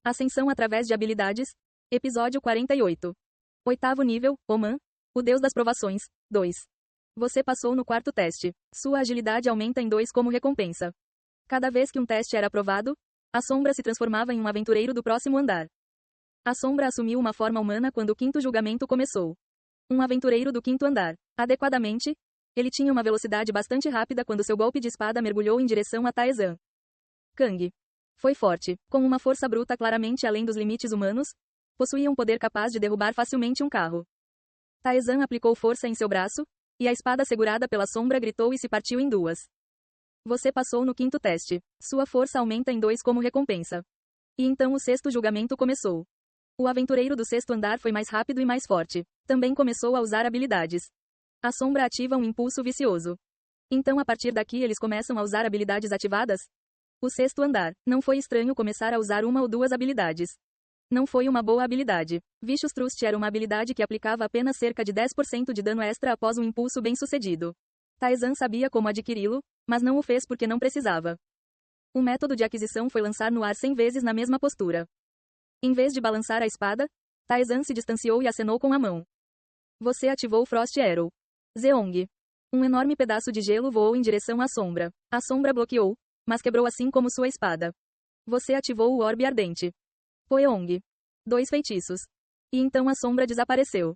Ascensão através de habilidades. Episódio 48. Oitavo nível, Oman, o deus das provações. 2. Você passou no quarto teste. Sua agilidade aumenta em 2 como recompensa. Cada vez que um teste era aprovado, a sombra se transformava em um aventureiro do próximo andar. A sombra assumiu uma forma humana quando o quinto julgamento começou. Um aventureiro do quinto andar. Adequadamente, ele tinha uma velocidade bastante rápida quando seu golpe de espada mergulhou em direção a Taezan. Kang. Foi forte, com uma força bruta claramente além dos limites humanos, possuía um poder capaz de derrubar facilmente um carro. Taezan aplicou força em seu braço, e a espada segurada pela sombra gritou e se partiu em duas. Você passou no quinto teste. Sua força aumenta em 2 como recompensa. E então o sexto julgamento começou. O aventureiro do sexto andar foi mais rápido e mais forte. Também começou a usar habilidades. A sombra ativa um impulso vicioso. Então a partir daqui eles começam a usar habilidades ativadas? O sexto andar. Não foi estranho começar a usar uma ou duas habilidades. Não foi uma boa habilidade. Vicious Trust era uma habilidade que aplicava apenas cerca de 10% de dano extra após um impulso bem-sucedido. Taezan sabia como adquiri-lo, mas não o fez porque não precisava. O método de aquisição foi lançar no ar 100 vezes na mesma postura. Em vez de balançar a espada, Taezan se distanciou e acenou com a mão. Você ativou Frost Arrow. Zeong. Um enorme pedaço de gelo voou em direção à sombra. A sombra bloqueou, mas quebrou assim como sua espada. Você ativou o Orbe Ardente. Poeong. 2 feitiços. E então a sombra desapareceu.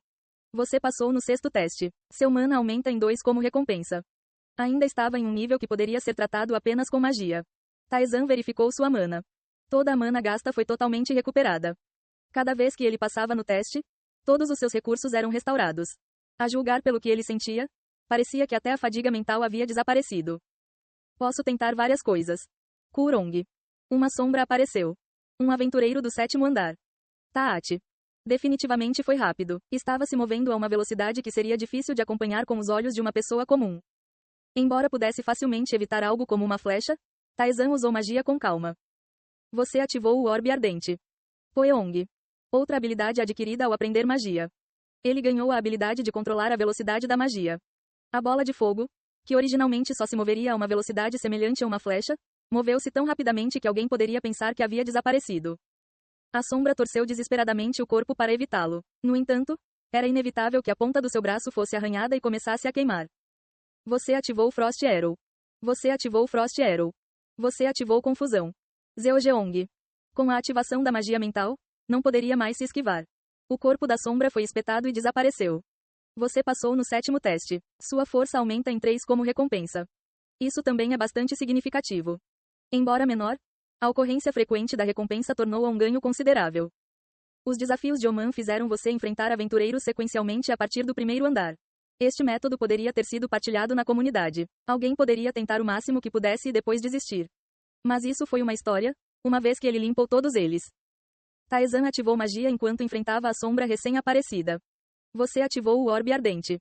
Você passou no sexto teste. Seu mana aumenta em 2 como recompensa. Ainda estava em um nível que poderia ser tratado apenas com magia. Taezan verificou sua mana. Toda a mana gasta foi totalmente recuperada. Cada vez que ele passava no teste, todos os seus recursos eram restaurados. A julgar pelo que ele sentia, parecia que até a fadiga mental havia desaparecido. Posso tentar várias coisas. Kurong. Uma sombra apareceu. Um aventureiro do sétimo andar. Taati. Definitivamente foi rápido. Estava se movendo a uma velocidade que seria difícil de acompanhar com os olhos de uma pessoa comum. Embora pudesse facilmente evitar algo como uma flecha, Taezan usou magia com calma. Você ativou o Orbe Ardente. Poeong. Outra habilidade adquirida ao aprender magia. Ele ganhou a habilidade de controlar a velocidade da magia. A bola de fogo, que originalmente só se moveria a uma velocidade semelhante a uma flecha, moveu-se tão rapidamente que alguém poderia pensar que havia desaparecido. A sombra torceu desesperadamente o corpo para evitá-lo. No entanto, era inevitável que a ponta do seu braço fosse arranhada e começasse a queimar. Você ativou Frost Arrow. Você ativou Frost Arrow. Você ativou Confusão. Zeogeong. Com a ativação da magia mental, não poderia mais se esquivar. O corpo da sombra foi espetado e desapareceu. Você passou no sétimo teste. Sua força aumenta em 3 como recompensa. Isso também é bastante significativo. Embora menor, a ocorrência frequente da recompensa tornou-a um ganho considerável. Os desafios de Oman fizeram você enfrentar aventureiros sequencialmente a partir do primeiro andar. Este método poderia ter sido partilhado na comunidade. Alguém poderia tentar o máximo que pudesse e depois desistir. Mas isso foi uma história, uma vez que ele limpou todos eles. Taezan ativou magia enquanto enfrentava a sombra recém-aparecida. Você ativou o Orbe Ardente.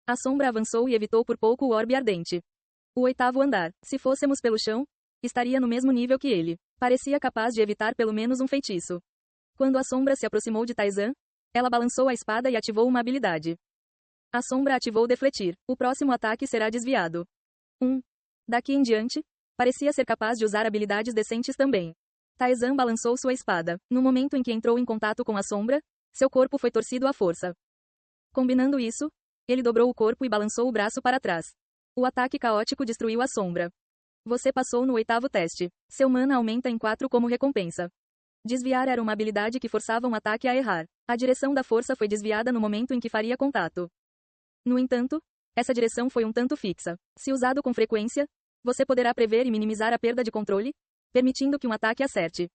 A sombra avançou e evitou por pouco o Orbe Ardente. O oitavo andar. Se fôssemos pelo chão, estaria no mesmo nível que ele. Parecia capaz de evitar pelo menos um feitiço. Quando a sombra se aproximou de Taezan, ela balançou a espada e ativou uma habilidade. A sombra ativou Defletir. O próximo ataque será desviado. Daqui em diante, parecia ser capaz de usar habilidades decentes também. Taezan balançou sua espada. No momento em que entrou em contato com a sombra, seu corpo foi torcido à força. Combinando isso, ele dobrou o corpo e balançou o braço para trás. O ataque caótico destruiu a sombra. Você passou no oitavo teste. Seu mana aumenta em 4 como recompensa. Desviar era uma habilidade que forçava um ataque a errar. A direção da força foi desviada no momento em que faria contato. No entanto, essa direção foi um tanto fixa. Se usado com frequência, você poderá prever e minimizar a perda de controle, permitindo que um ataque acerte.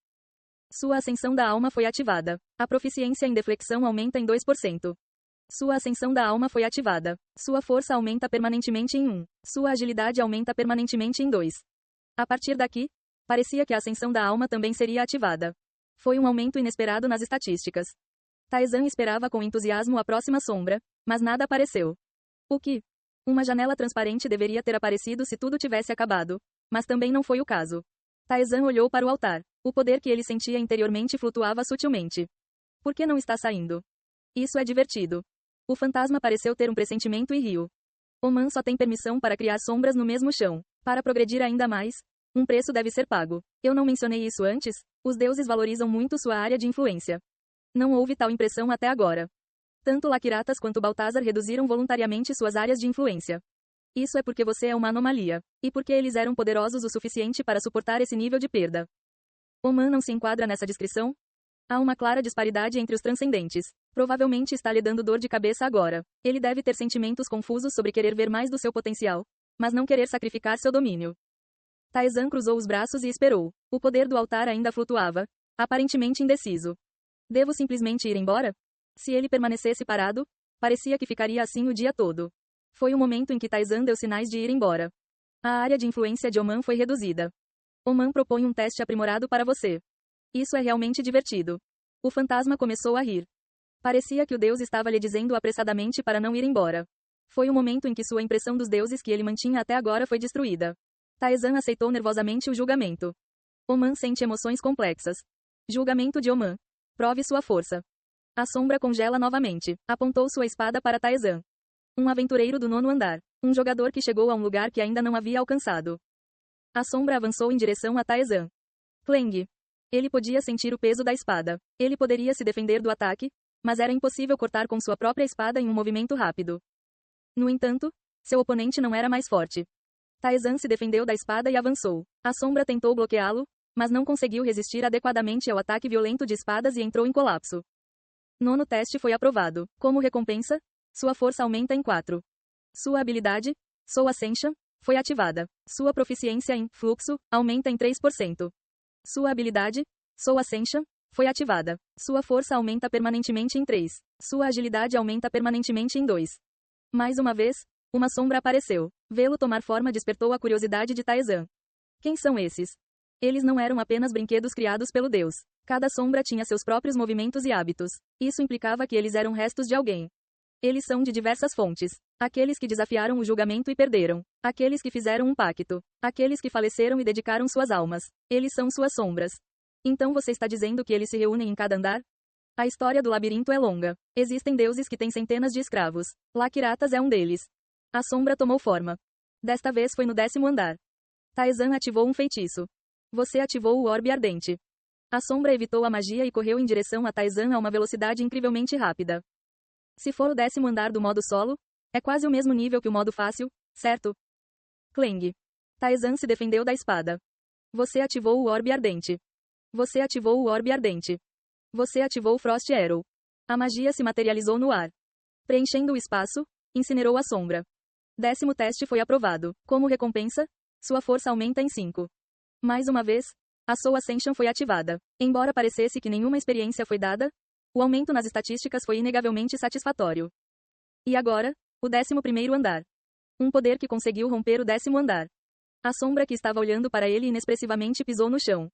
Sua ascensão da alma foi ativada. A proficiência em deflexão aumenta em 2%. Sua ascensão da alma foi ativada. Sua força aumenta permanentemente em 1. Sua agilidade aumenta permanentemente em 2. A partir daqui, parecia que a ascensão da alma também seria ativada. Foi um aumento inesperado nas estatísticas. Taezan esperava com entusiasmo a próxima sombra, mas nada apareceu. O que? Uma janela transparente deveria ter aparecido se tudo tivesse acabado, mas também não foi o caso. Taezan olhou para o altar. O poder que ele sentia interiormente flutuava sutilmente. Por que não está saindo? Isso é divertido. O fantasma pareceu ter um pressentimento e riu. Oman só tem permissão para criar sombras no mesmo chão. Para progredir ainda mais, Um preço deve ser pago. Eu não mencionei isso antes? Os deuses valorizam muito sua área de influência. Não houve tal impressão até agora. Tanto Lakiratas quanto Baltazar reduziram voluntariamente suas áreas de influência. Isso é porque você é uma anomalia. E porque eles eram poderosos o suficiente para suportar esse nível de perda. Oman não se enquadra nessa descrição? Há uma clara disparidade entre os transcendentes. Provavelmente está lhe dando dor de cabeça agora. Ele deve ter sentimentos confusos sobre querer ver mais do seu potencial, mas não querer sacrificar seu domínio. Taizan cruzou os braços e esperou. O poder do altar ainda flutuava, aparentemente indeciso. Devo simplesmente ir embora? Se ele permanecesse parado, parecia que ficaria assim o dia todo. Foi o momento em que Taizan deu sinais de ir embora. A área de influência de Oman foi reduzida. Oman propõe um teste aprimorado para você. Isso é realmente divertido. O fantasma começou a rir. Parecia que o deus estava lhe dizendo apressadamente para não ir embora. Foi o momento em que sua impressão dos deuses que ele mantinha até agora foi destruída. Taizan aceitou nervosamente o julgamento. Oman sente emoções complexas. Julgamento de Oman. Prove sua força. A sombra congela novamente. Apontou sua espada para Taizan. Um aventureiro do 9º andar. Um jogador que chegou a um lugar que ainda não havia alcançado. A sombra avançou em direção a Taizan. Clang. Ele podia sentir o peso da espada. Ele poderia se defender do ataque, mas era impossível cortar com sua própria espada em um movimento rápido. No entanto, seu oponente não era mais forte. Taizan se defendeu da espada e avançou. A sombra tentou bloqueá-lo, mas não conseguiu resistir adequadamente ao ataque violento de espadas e entrou em colapso. 9º teste foi aprovado. Como recompensa, sua força aumenta em 4. Sua habilidade, Soul Ascension, foi ativada. Sua proficiência em fluxo aumenta em 3%. Sua habilidade, Soul Ascension, foi ativada. Sua força aumenta permanentemente em 3. Sua agilidade aumenta permanentemente em 2. Mais uma vez, uma sombra apareceu. Vê-lo tomar forma despertou a curiosidade de Taizan. Quem são esses? Eles não eram apenas brinquedos criados pelo deus. Cada sombra tinha seus próprios movimentos e hábitos. Isso implicava que eles eram restos de alguém. Eles são de diversas fontes. Aqueles que desafiaram o julgamento e perderam. Aqueles que fizeram um pacto. Aqueles que faleceram e dedicaram suas almas. Eles são suas sombras. Então você está dizendo que eles se reúnem em cada andar? A história do labirinto é longa. Existem deuses que têm centenas de escravos. Lakiratas é um deles. A sombra tomou forma. Desta vez foi no 10º andar. Taizan ativou um feitiço. Você ativou o orbe ardente. A sombra evitou a magia e correu em direção a Taizan a uma velocidade incrivelmente rápida. Se for o 10º andar do modo solo, é quase o mesmo nível que o modo fácil, certo? Clang. Taizan se defendeu da espada. Você ativou o orbe ardente. Você ativou o orbe ardente. Você ativou o Frost Arrow. A magia se materializou no ar. Preenchendo o espaço, incinerou a sombra. 10º teste foi aprovado. Como recompensa, sua força aumenta em 5. Mais uma vez, a Soul Ascension foi ativada. Embora parecesse que nenhuma experiência foi dada, o aumento nas estatísticas foi inegavelmente satisfatório. E agora, o 11º andar. Um poder que conseguiu romper o 10º andar. A sombra que estava olhando para ele inexpressivamente pisou no chão.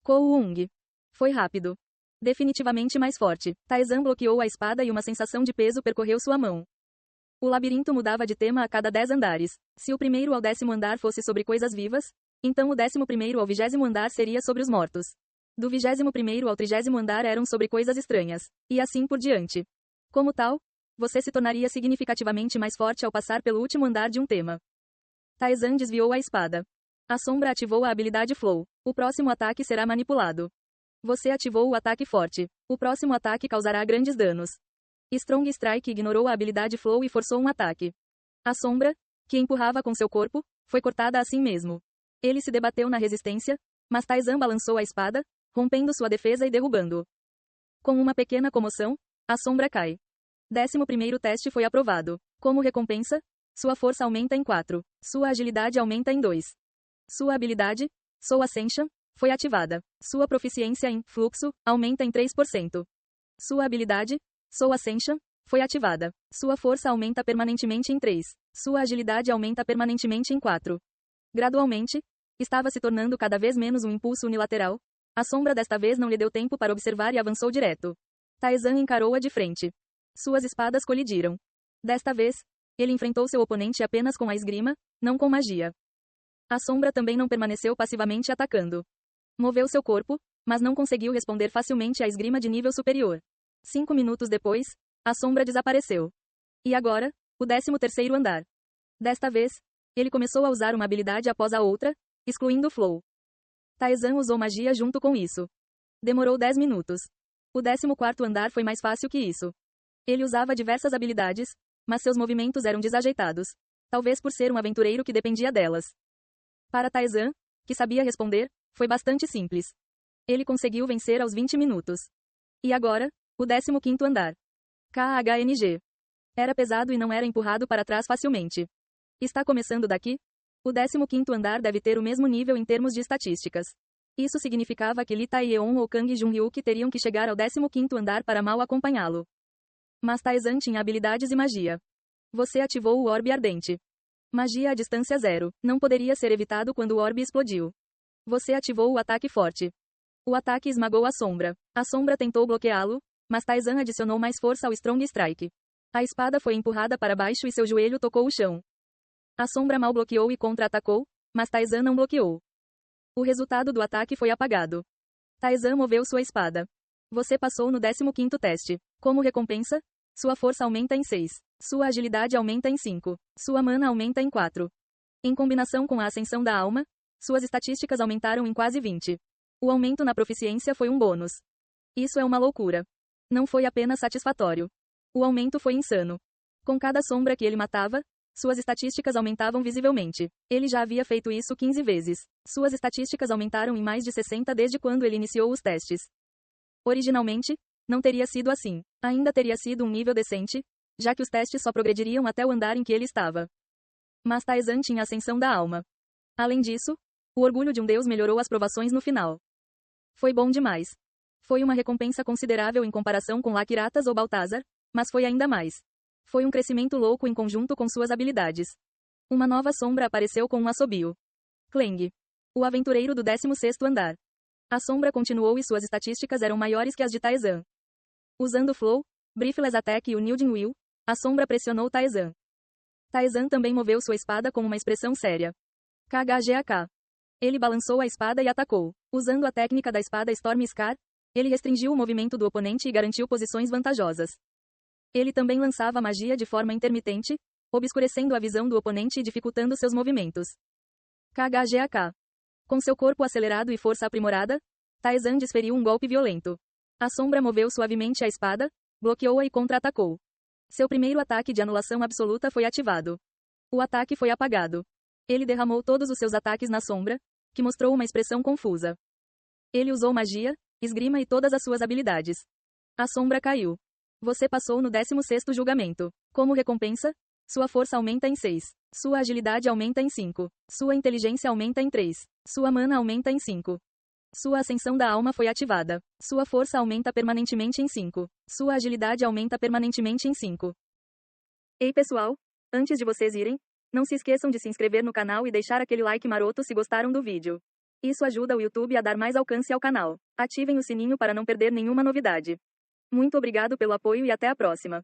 Kouung. Foi rápido. Definitivamente mais forte. Taizan bloqueou a espada e uma sensação de peso percorreu sua mão. O labirinto mudava de tema a cada 10 andares. Se o 1º ao 10º andar fosse sobre coisas vivas, então o 11º ao 20º andar seria sobre os mortos. Do 21º ao 30º andar eram sobre coisas estranhas. E assim por diante. Como tal, você se tornaria significativamente mais forte ao passar pelo último andar de um tema. Taizan desviou a espada. A sombra ativou a habilidade Flow. O próximo ataque será manipulado. Você ativou o ataque forte. O próximo ataque causará grandes danos. Strong Strike ignorou a habilidade Flow e forçou um ataque. A sombra, que empurrava com seu corpo, foi cortada assim mesmo. Ele se debateu na resistência, mas Taizan balançou a espada, rompendo sua defesa e derrubando-o. Com uma pequena comoção, a sombra cai. 11º teste foi aprovado. Como recompensa, sua força aumenta em 4. Sua agilidade aumenta em 2. Sua habilidade, Soul Ascension, foi ativada. Sua proficiência em fluxo aumenta em 3%. Sua habilidade, Soul Ascension, foi ativada. Sua força aumenta permanentemente em 3. Sua agilidade aumenta permanentemente em 4. Gradualmente, estava se tornando cada vez menos um impulso unilateral. A sombra desta vez não lhe deu tempo para observar e avançou direto. Taizan encarou-a de frente. Suas espadas colidiram. Desta vez, ele enfrentou seu oponente apenas com a esgrima, não com magia. A sombra também não permaneceu passivamente atacando. Moveu seu corpo, mas não conseguiu responder facilmente à esgrima de nível superior. 5 minutos depois, a sombra desapareceu. E agora, o 13º andar. Desta vez, ele começou a usar uma habilidade após a outra, excluindo o flow. Taizan usou magia junto com isso. Demorou 10 minutos. O 14º andar foi mais fácil que isso. Ele usava diversas habilidades, mas seus movimentos eram desajeitados. Talvez por ser um aventureiro que dependia delas. Para Taizan, que sabia responder, foi bastante simples. Ele conseguiu vencer aos 20 minutos. E agora, o 15º andar. KHNG. Era pesado e não era empurrado para trás facilmente. Está começando daqui? O 15º andar deve ter o mesmo nível em termos de estatísticas. Isso significava que Lee Tae-yeon ou Kang Jun-hyuk teriam que chegar ao 15º andar para mal acompanhá-lo. Mas Taizan tinha habilidades e magia. Você ativou o orbe ardente. Magia à distância 0. Não poderia ser evitado quando o orbe explodiu. Você ativou o ataque forte. O ataque esmagou a sombra. A sombra tentou bloqueá-lo, mas Taizan adicionou mais força ao Strong Strike. A espada foi empurrada para baixo e seu joelho tocou o chão. A sombra mal bloqueou e contra-atacou, mas Taizan não bloqueou. O resultado do ataque foi apagado. Taizan moveu sua espada. Você passou no 15º teste. Como recompensa, sua força aumenta em 6. Sua agilidade aumenta em 5. Sua mana aumenta em 4. Em combinação com a ascensão da alma, suas estatísticas aumentaram em quase 20. O aumento na proficiência foi um bônus. Isso é uma loucura. Não foi apenas satisfatório. O aumento foi insano. Com cada sombra que ele matava, suas estatísticas aumentavam visivelmente. Ele já havia feito isso 15 vezes. Suas estatísticas aumentaram em mais de 60 desde quando ele iniciou os testes. Originalmente, não teria sido assim. Ainda teria sido um nível decente, já que os testes só progrediriam até o andar em que ele estava. Mas Taizan tinha a ascensão da alma. Além disso, o orgulho de um deus melhorou as provações no final. Foi bom demais. Foi uma recompensa considerável em comparação com Lakiratas ou Baltazar, mas foi ainda mais. Foi um crescimento louco em conjunto com suas habilidades. Uma nova sombra apareceu com um assobio. Clang. O aventureiro do 16º andar. A sombra continuou e suas estatísticas eram maiores que as de Taizan. Usando o Flow, Briefless Attack e o Nuding Will, a sombra pressionou Taizan. Taizan também moveu sua espada com uma expressão séria. KGAK. Ele balançou a espada e atacou. Usando a técnica da espada Storm Scar, ele restringiu o movimento do oponente e garantiu posições vantajosas. Ele também lançava magia de forma intermitente, obscurecendo a visão do oponente e dificultando seus movimentos. KGAK. Com seu corpo acelerado e força aprimorada, Taizan desferiu um golpe violento. A sombra moveu suavemente a espada, bloqueou-a e contra-atacou. Seu primeiro ataque de anulação absoluta foi ativado. O ataque foi apagado. Ele derramou todos os seus ataques na sombra, que mostrou uma expressão confusa. Ele usou magia, esgrima e todas as suas habilidades. A sombra caiu. Você passou no 16º julgamento. Como recompensa, sua força aumenta em 6. Sua agilidade aumenta em 5. Sua inteligência aumenta em 3. Sua mana aumenta em 5. Sua ascensão da alma foi ativada. Sua força aumenta permanentemente em 5. Sua agilidade aumenta permanentemente em 5. Ei pessoal, antes de vocês irem, não se esqueçam de se inscrever no canal e deixar aquele like maroto se gostaram do vídeo. Isso ajuda o YouTube a dar mais alcance ao canal. Ativem o sininho para não perder nenhuma novidade. Muito obrigado pelo apoio e até a próxima.